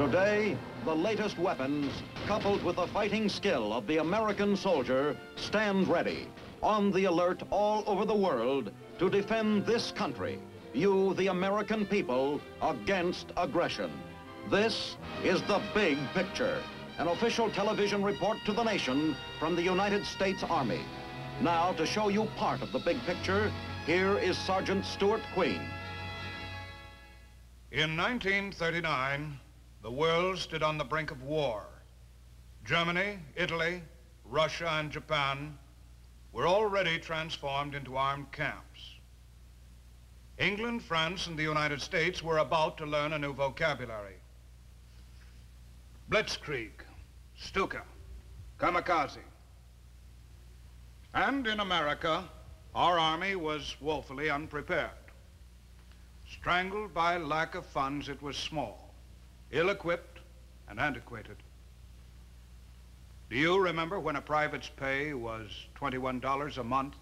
Today, the latest weapons, coupled with the fighting skill of the American soldier, stand ready, on the alert all over the world to defend this country, you, the American people, against aggression. This is The Big Picture, an official television report to the nation from the United States Army. Now, to show you part of the big picture, here is Sergeant Stuart Queen. In 1939, the world stood on the brink of war. Germany, Italy, Russia, and Japan were already transformed into armed camps. England, France, and the United States were about to learn a new vocabulary. Blitzkrieg, Stuka, kamikaze. And in America, our army was woefully unprepared. Strangled by lack of funds, it was small, ill-equipped, and antiquated. Do you remember when a private's pay was $21 a month?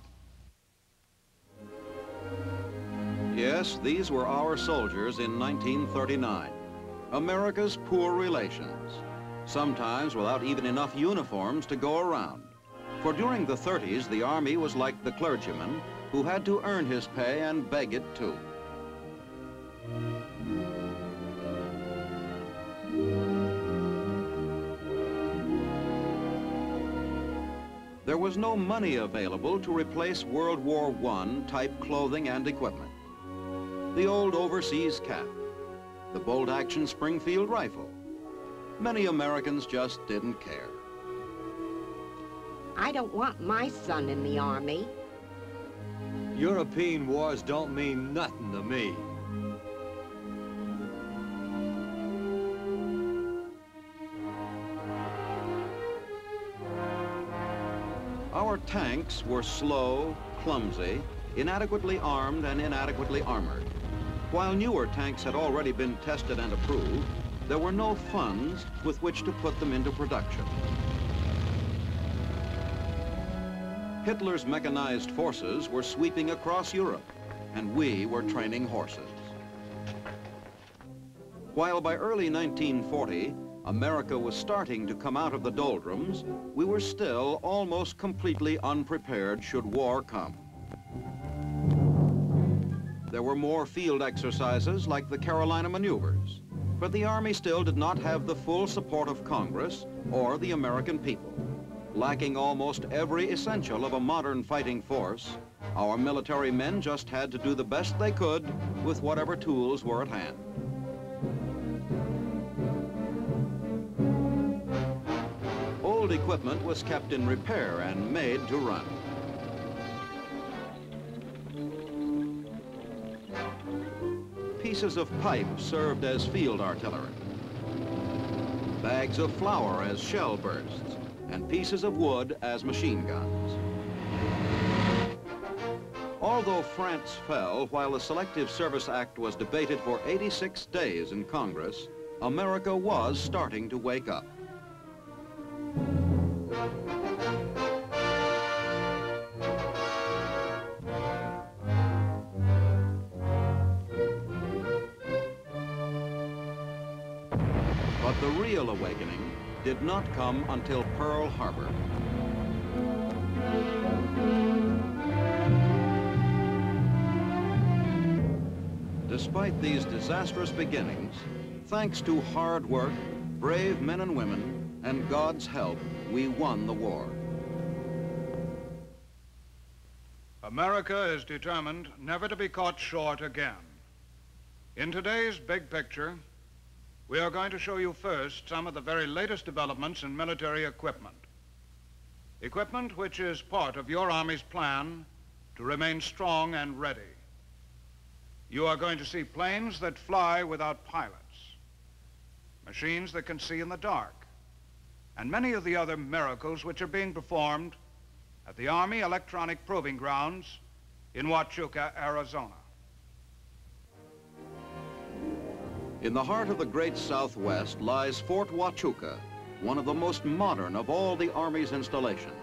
Yes, these were our soldiers in 1939. America's poor relations, sometimes without even enough uniforms to go around. For during the 30s, the Army was like the clergyman who had to earn his pay and beg it too. There was no money available to replace World War I type clothing and equipment. The old overseas cap, the bolt-action Springfield rifle. Many Americans just didn't care. I don't want my son in the Army. European wars don't mean nothing to me. Our tanks were slow, clumsy, inadequately armed and inadequately armored. While newer tanks had already been tested and approved, there were no funds with which to put them into production. Hitler's mechanized forces were sweeping across Europe, and we were training horses. While by early 1940, America was starting to come out of the doldrums, we were still almost completely unprepared should war come. There were more field exercises like the Carolina maneuvers, but the Army still did not have the full support of Congress or the American people. Lacking almost every essential of a modern fighting force, our military men just had to do the best they could with whatever tools were at hand. Old equipment was kept in repair and made to run. Pieces of pipe served as field artillery. Bags of flour as shell bursts, and pieces of wood as machine guns. Although France fell while the Selective Service Act was debated for 86 days in Congress, America was starting to wake up. But the real awakening did not come until Pearl Harbor. Despite these disastrous beginnings, thanks to hard work, brave men and women, and God's help, we won the war. America is determined never to be caught short again. In today's big picture, we are going to show you first some of the very latest developments in military equipment. Equipment which is part of your Army's plan to remain strong and ready. You are going to see planes that fly without pilots, machines that can see in the dark, and many of the other miracles which are being performed at the Army Electronic Proving Grounds in Huachuca, Arizona. In the heart of the great Southwest lies Fort Huachuca, one of the most modern of all the Army's installations.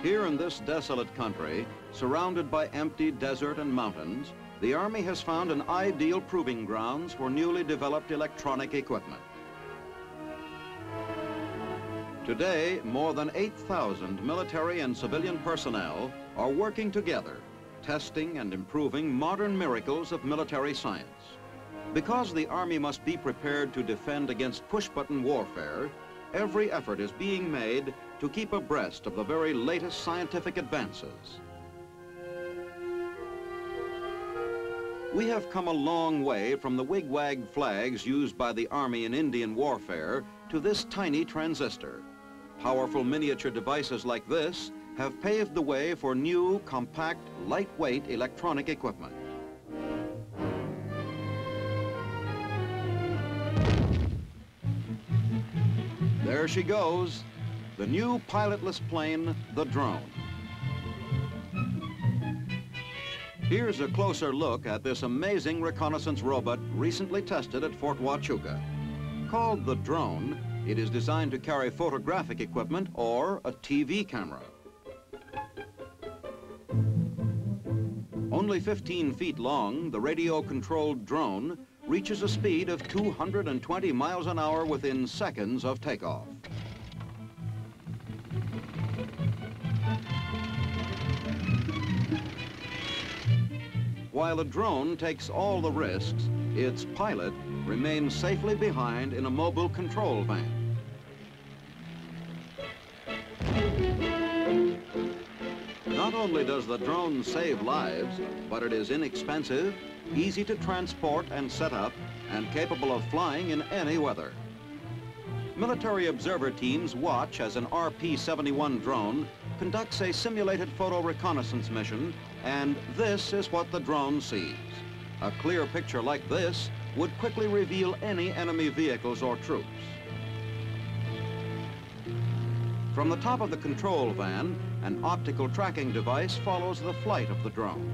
Here in this desolate country, surrounded by empty desert and mountains, the Army has found an ideal proving grounds for newly developed electronic equipment. Today, more than 8,000 military and civilian personnel are working together, testing and improving modern miracles of military science. Because the Army must be prepared to defend against push-button warfare, every effort is being made to keep abreast of the very latest scientific advances. We have come a long way from the wigwag flags used by the Army in Indian warfare to this tiny transistor. Powerful miniature devices like this have paved the way for new, compact, lightweight electronic equipment. There she goes, the new pilotless plane, the drone. Here's a closer look at this amazing reconnaissance robot recently tested at Fort Huachuca. Called the drone, it is designed to carry photographic equipment or a TV camera. Only 15 feet long, the radio-controlled drone reaches a speed of 220 miles an hour within seconds of takeoff. While the drone takes all the risks, its pilot remains safely behind in a mobile control van. Not only does the drone save lives, but it is inexpensive, easy to transport and set up, and capable of flying in any weather. Military observer teams watch as an RP-71 drone conducts a simulated photo reconnaissance mission, and this is what the drone sees. A clear picture like this would quickly reveal any enemy vehicles or troops. From the top of the control van, an optical tracking device follows the flight of the drone.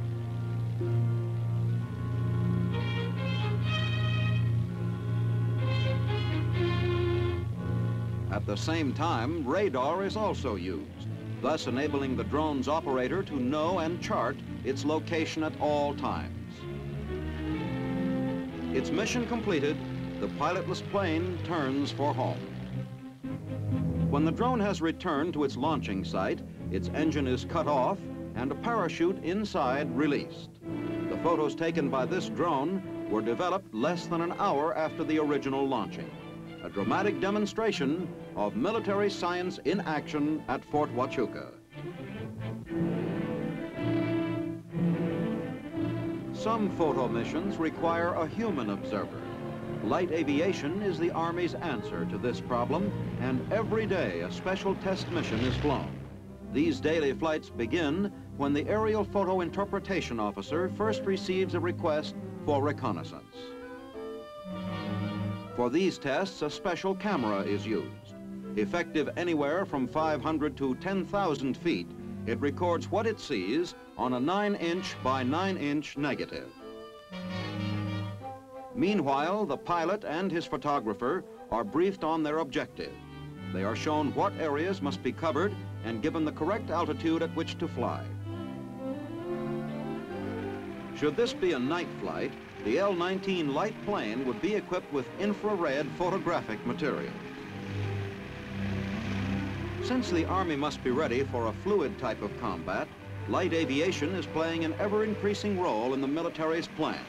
At the same time, radar is also used, thus enabling the drone's operator to know and chart its location at all times. Its mission completed, the pilotless plane turns for home. When the drone has returned to its launching site, its engine is cut off and a parachute inside released. The photos taken by this drone were developed less than an hour after the original launching. A dramatic demonstration of military science in action at Fort Huachuca. Some photo missions require a human observer. Light aviation is the Army's answer to this problem, and every day a special test mission is flown. These daily flights begin when the aerial photo interpretation officer first receives a request for reconnaissance. For these tests, a special camera is used. Effective anywhere from 500 to 10,000 feet, it records what it sees on a 9-inch by 9-inch negative. Meanwhile, the pilot and his photographer are briefed on their objective. They are shown what areas must be covered and given the correct altitude at which to fly. Should this be a night flight, the L-19 light plane would be equipped with infrared photographic material. Since the Army must be ready for a fluid type of combat, light aviation is playing an ever-increasing role in the military's plans.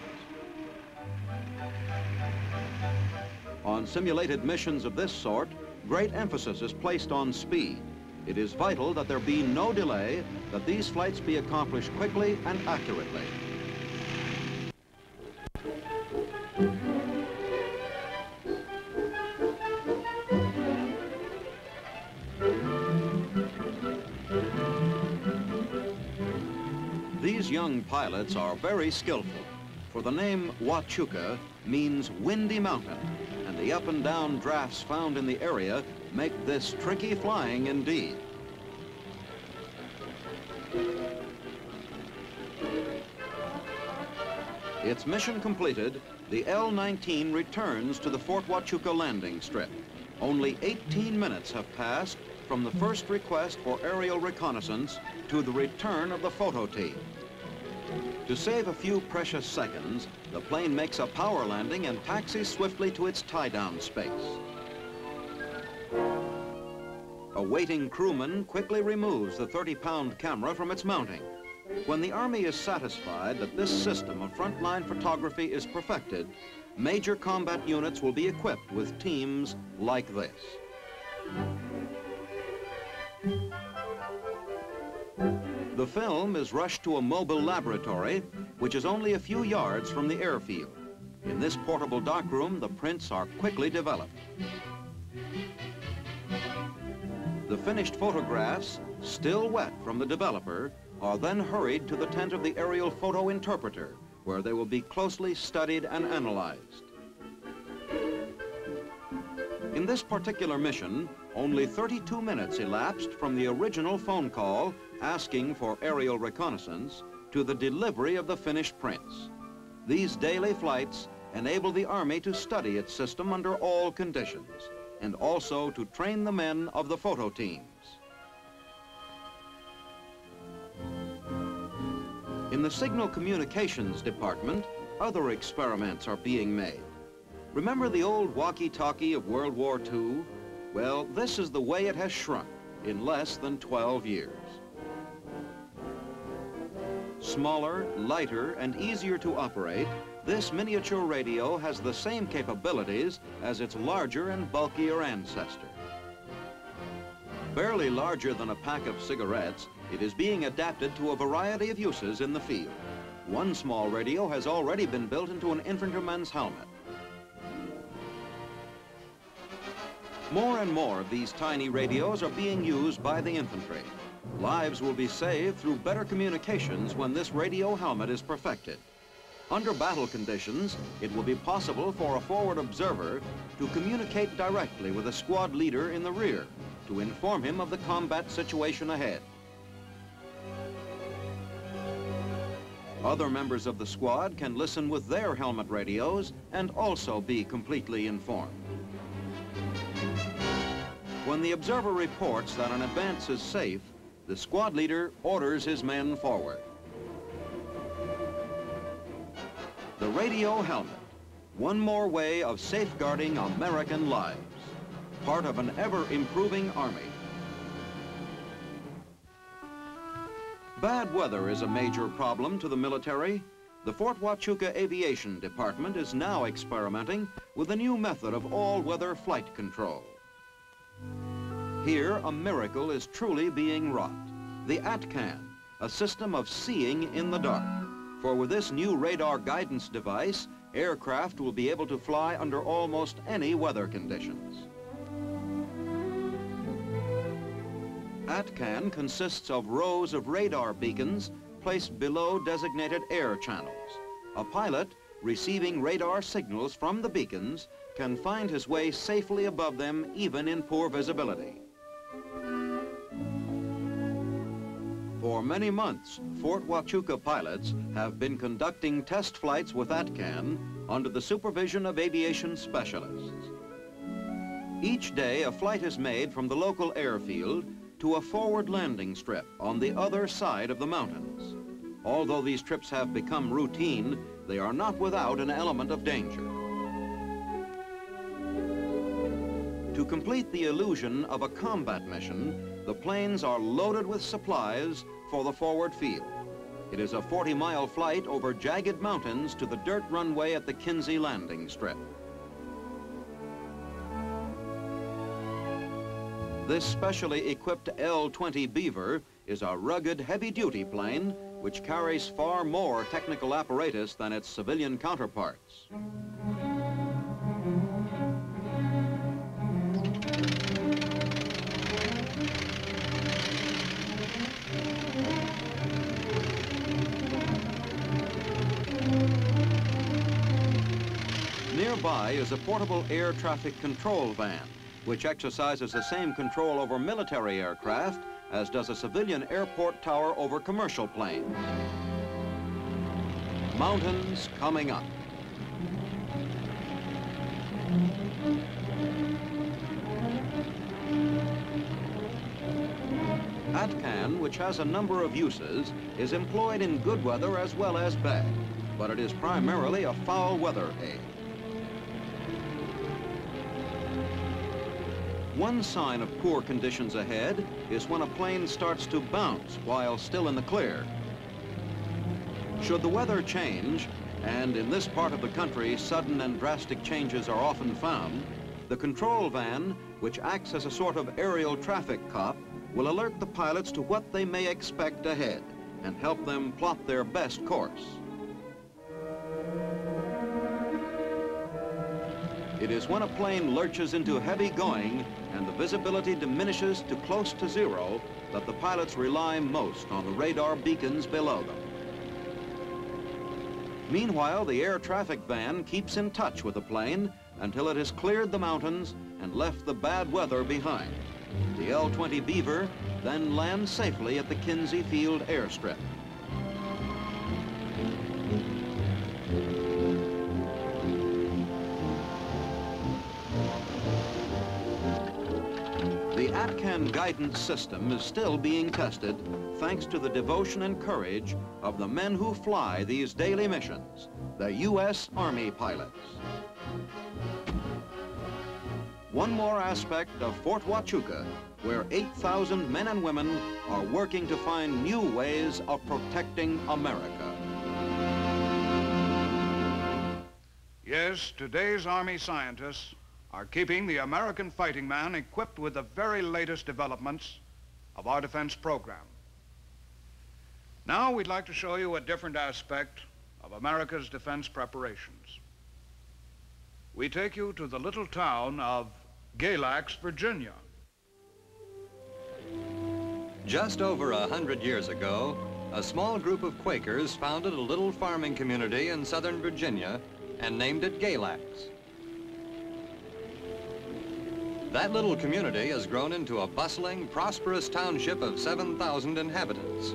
On simulated missions of this sort, great emphasis is placed on speed. It is vital that there be no delay, that these flights be accomplished quickly and accurately. These young pilots are very skillful, for the name Huachuca means windy mountain, and the up and down drafts found in the area make this tricky flying indeed. Its mission completed, the L-19 returns to the Fort Huachuca landing strip. Only 18 minutes have passed from the first request for aerial reconnaissance to the return of the photo team. To save a few precious seconds, the plane makes a power landing and taxis swiftly to its tie-down space. A waiting crewman quickly removes the 30-pound camera from its mounting. When the Army is satisfied that this system of frontline photography is perfected, major combat units will be equipped with teams like this. The film is rushed to a mobile laboratory, which is only a few yards from the airfield. In this portable darkroom, the prints are quickly developed. The finished photographs, still wet from the developer, are then hurried to the tent of the aerial photo interpreter, where they will be closely studied and analyzed. In this particular mission, only 32 minutes elapsed from the original phone call asking for aerial reconnaissance to the delivery of the finished prints. These daily flights enable the Army to study its system under all conditions, and also to train the men of the photo teams. In the Signal Communications Department, other experiments are being made. Remember the old walkie-talkie of World War II? Well, this is the way it has shrunk in less than 12 years. Smaller, lighter, and easier to operate, this miniature radio has the same capabilities as its larger and bulkier ancestor. Barely larger than a pack of cigarettes, it is being adapted to a variety of uses in the field. One small radio has already been built into an infantryman's helmet. More and more of these tiny radios are being used by the infantry. Lives will be saved through better communications when this radio helmet is perfected. Under battle conditions, it will be possible for a forward observer to communicate directly with a squad leader in the rear to inform him of the combat situation ahead. Other members of the squad can listen with their helmet radios and also be completely informed. When the observer reports that an advance is safe, the squad leader orders his men forward. The radio helmet, one more way of safeguarding American lives, part of an ever-improving Army. Bad weather is a major problem to the military. The Fort Huachuca Aviation Department is now experimenting with a new method of all-weather flight control. Here, a miracle is truly being wrought. The ATCAN, a system of seeing in the dark. For with this new radar guidance device, aircraft will be able to fly under almost any weather conditions. ATCAN consists of rows of radar beacons placed below designated air channels. A pilot, receiving radar signals from the beacons, can find his way safely above them even in poor visibility. For many months, Fort Huachuca pilots have been conducting test flights with ATCAN under the supervision of aviation specialists. Each day, a flight is made from the local airfield to a forward landing strip on the other side of the mountains. Although these trips have become routine, they are not without an element of danger. To complete the illusion of a combat mission, the planes are loaded with supplies for the forward field. It is a 40-mile flight over jagged mountains to the dirt runway at the Kinsey landing strip. This specially equipped L-20 Beaver is a rugged, heavy-duty plane which carries far more technical apparatus than its civilian counterparts. Nearby is a portable air traffic control van, which exercises the same control over military aircraft as does a civilian airport tower over commercial planes. Mountains coming up. Atcan, which has a number of uses, is employed in good weather as well as bad, but it is primarily a foul weather aid. One sign of poor conditions ahead is when a plane starts to bounce while still in the clear. Should the weather change, and in this part of the country sudden and drastic changes are often found, the control van, which acts as a sort of aerial traffic cop, will alert the pilots to what they may expect ahead and help them plot their best course. It is when a plane lurches into heavy going and the visibility diminishes to close to zero that the pilots rely most on the radar beacons below them. Meanwhile, the air traffic van keeps in touch with the plane until it has cleared the mountains and left the bad weather behind. The L-20 Beaver then lands safely at the Kinsey Field airstrip. The Atcan guidance system is still being tested thanks to the devotion and courage of the men who fly these daily missions, the U.S. Army pilots. One more aspect of Fort Huachuca, where 8,000 men and women are working to find new ways of protecting America. Yes, today's Army scientists are keeping the American fighting man equipped with the very latest developments of our defense program. Now we'd like to show you a different aspect of America's defense preparations. We take you to the little town of Galax, Virginia. Just over 100 years ago, a small group of Quakers founded a little farming community in southern Virginia and named it Galax. That little community has grown into a bustling, prosperous township of 7,000 inhabitants.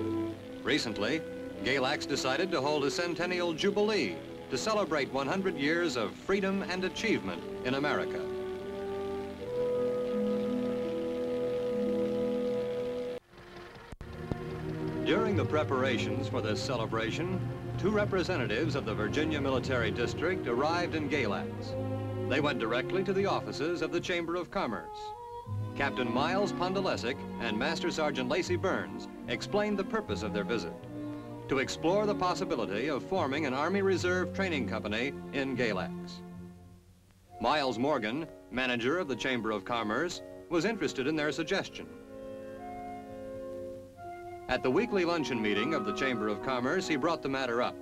Recently, Galax decided to hold a centennial jubilee to celebrate 100 years of freedom and achievement in America. During the preparations for this celebration, 2 representatives of the Virginia Military District arrived in Galax. They went directly to the offices of the Chamber of Commerce. Captain Miles Pondolesic and Master Sergeant Lacey Burns explained the purpose of their visit: to explore the possibility of forming an Army Reserve training company in Galax. Miles Morgan, manager of the Chamber of Commerce, was interested in their suggestion. At the weekly luncheon meeting of the Chamber of Commerce, he brought the matter up.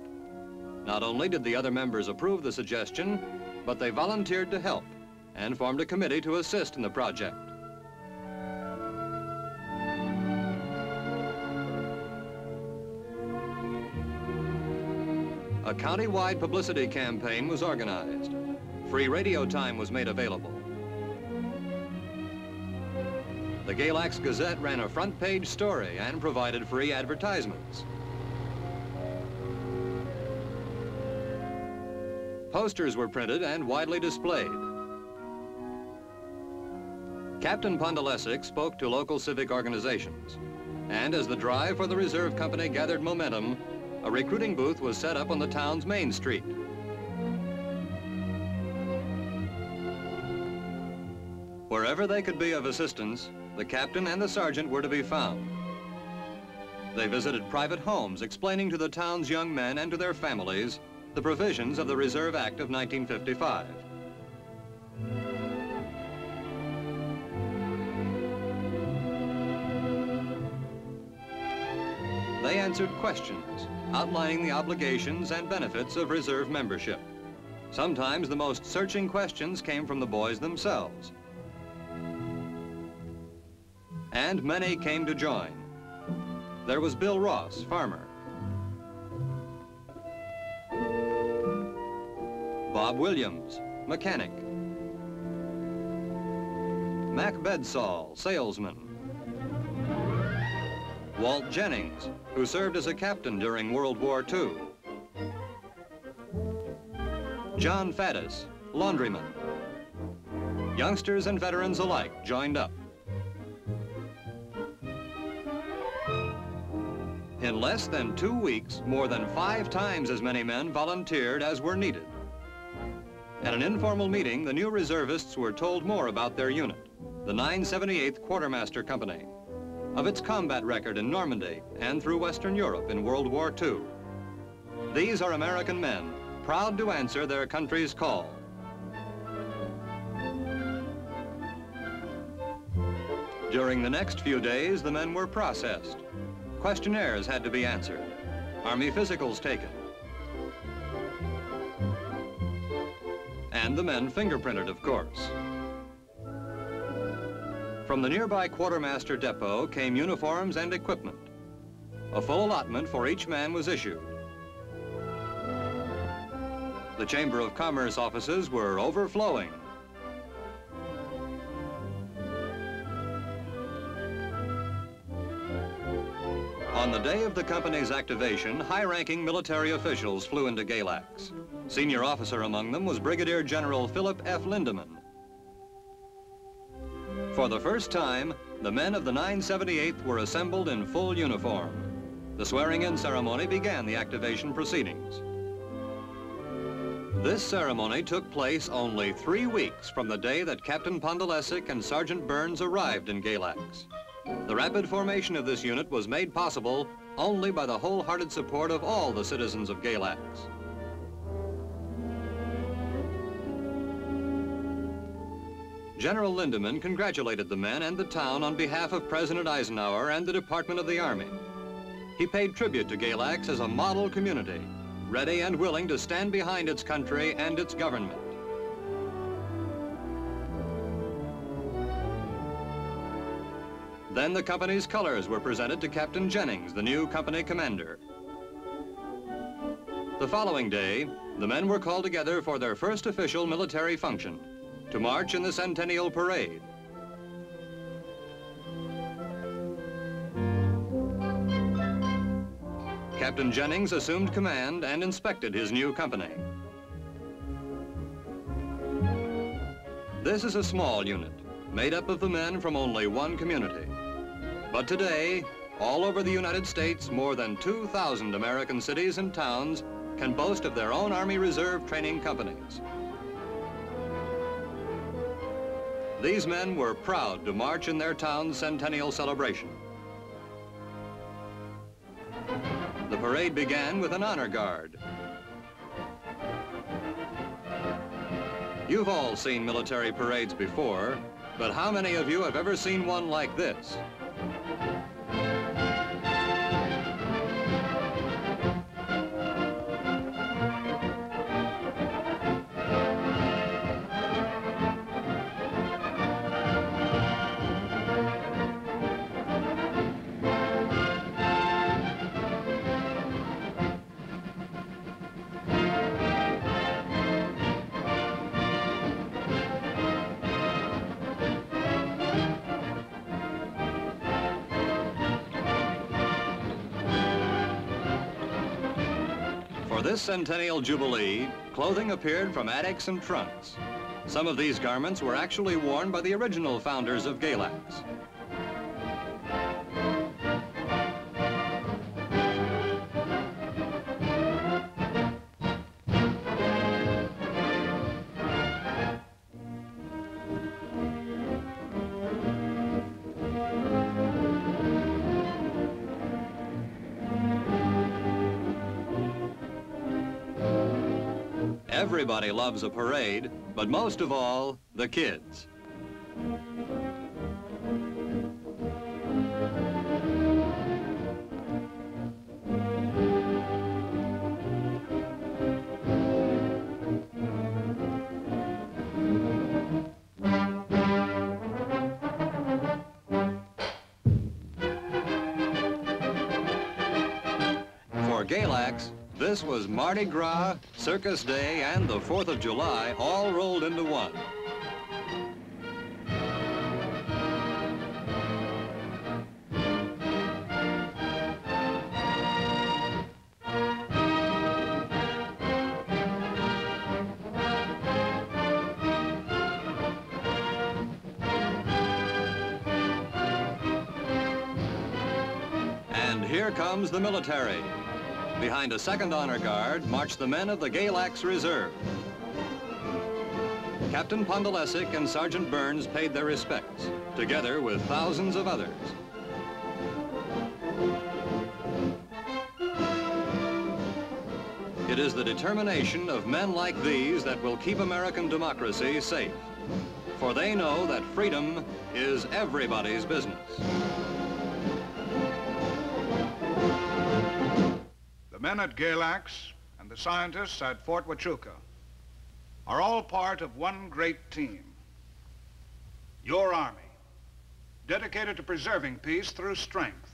Not only did the other members approve the suggestion, but they volunteered to help and formed a committee to assist in the project. A county-wide publicity campaign was organized. Free radio time was made available. The Galax Gazette ran a front-page story and provided free advertisements. Posters were printed and widely displayed. Captain Pondolesic spoke to local civic organizations. And as the drive for the reserve company gathered momentum, a recruiting booth was set up on the town's main street. Wherever they could be of assistance, the captain and the sergeant were to be found. They visited private homes, explaining to the town's young men and to their families the provisions of the Reserve Act of 1955. They answered questions, outlining the obligations and benefits of reserve membership. Sometimes the most searching questions came from the boys themselves. And many came to join. There was Bill Ross, farmer. Bob Williams, mechanic. Mac Bedsall, salesman. Walt Jennings, who served as a captain during World War II. John Faddis, laundryman. Youngsters and veterans alike joined up. In less than 2 weeks, more than 5 times as many men volunteered as were needed. At an informal meeting, the new reservists were told more about their unit, the 978th Quartermaster Company, of its combat record in Normandy and through Western Europe in World War II. These are American men, proud to answer their country's call. During the next few days, the men were processed. Questionnaires had to be answered, Army physicals taken, and the men fingerprinted, of course. From the nearby Quartermaster Depot came uniforms and equipment. A full allotment for each man was issued. The Chamber of Commerce offices were overflowing. On the day of the company's activation, high-ranking military officials flew into Galax. Senior officer among them was Brigadier General Philip F. Lindemann. For the first time, the men of the 978th were assembled in full uniform. The swearing-in ceremony began the activation proceedings. This ceremony took place only 3 weeks from the day that Captain Pondolesic and Sergeant Burns arrived in Galax. The rapid formation of this unit was made possible only by the wholehearted support of all the citizens of Galax. General Lindemann congratulated the men and the town on behalf of President Eisenhower and the Department of the Army. He paid tribute to Galax as a model community, ready and willing to stand behind its country and its government. Then the company's colors were presented to Captain Jennings, the new company commander. The following day, the men were called together for their first official military function, to march in the Centennial Parade. Captain Jennings assumed command and inspected his new company. This is a small unit, made up of the men from only one community. But today, all over the United States, more than 2,000 American cities and towns can boast of their own Army Reserve training companies. These men were proud to march in their town's centennial celebration. The parade began with an honor guard. You've all seen military parades before, but how many of you have ever seen one like this? For this Centennial Jubilee, clothing appeared from attics and trunks. Some of these garments were actually worn by the original founders of Galax. Everybody loves a parade, but most of all, the kids. For Galax, this was Mardi Gras, Circus Day, and the 4th of July all rolled into one. here comes the military. Behind a second honor guard march the men of the Galax Reserve. Captain Pondolesic and Sergeant Burns paid their respects, together with thousands of others. It is the determination of men like these that will keep American democracy safe, for they know that freedom is everybody's business. The men at Galax and the scientists at Fort Huachuca are all part of one great team. Your Army, dedicated to preserving peace through strength,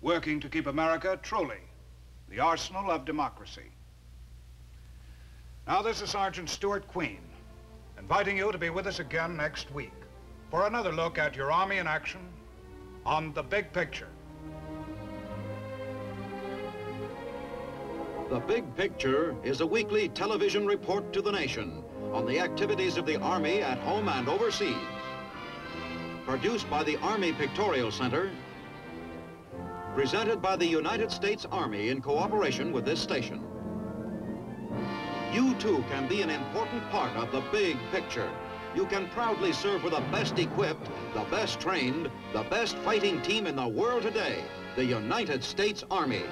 working to keep America truly the arsenal of democracy. Now, this is Sergeant Stuart Queen, inviting you to be with us again next week for another look at your Army in action on The Big Picture. The Big Picture is a weekly television report to the nation on the activities of the Army at home and overseas. Produced by the Army Pictorial Center, presented by the United States Army in cooperation with this station. You too can be an important part of the Big Picture. You can proudly serve with the best equipped, the best trained, the best fighting team in the world today, the United States Army.